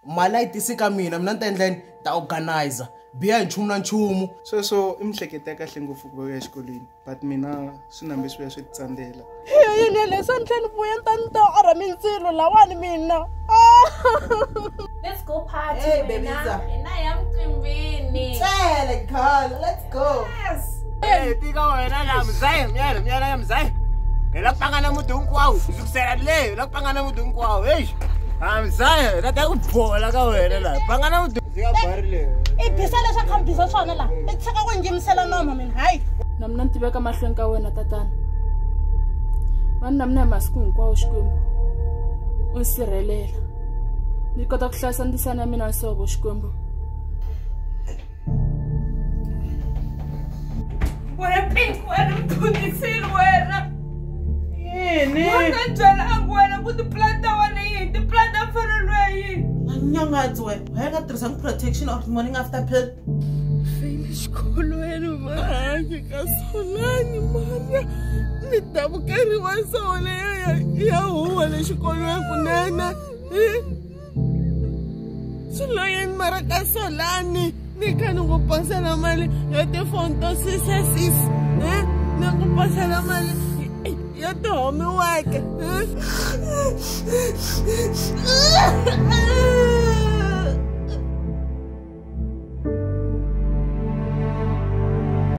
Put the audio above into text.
mali a yi tisi ka mina ta endleni ta organizer biya hi nchumu na nchumu so i mihleketo ya kahle ngopfu ku va ya exikolweni but mina swinambe swi ya swi tsandzela yini leswi ndleni vuya ni ta orha mindzilo lawani mina. Let's go party. Hey babyza. Hina ya mqimbini. Tele girl, let's go. Yes. Hey, tika wena la mzai, myala ya mzai. Ela pangana mutu hinkwawo, usukusela le, ela pangana mutu hinkwawo. Hey. Mzai, ta ku bola ka wena la. Pangana mutu. Tika barile. Ibisa leswa khambisa swona la. Letshaka ku ngimisela noma mina. Hayi. Namna ntiveka mahlweni ka wena tatana. Namna masiku hinkwawo Xikwembu. Unsirhelela. Ni kota ku hlayisa ndisana ya mina nsovo Xikwembu. Wena pink wena mphundisile wena. Yini? Wena byela wena ku tiplanta wena yini? Tiplanta mfanelo yini? Nyangadzi wena. Why nga tirhisanga protection of morning after pill? Fail xikolweni mahangi ka Solani mara. Ni tabukeriwa Sola ya huwa le xikolweni kunene. Suloyen mara ka Solani. Ni kani ku pasela mali ya tifoni to sisasis. Ni ku pasela mali ya tihomiweke.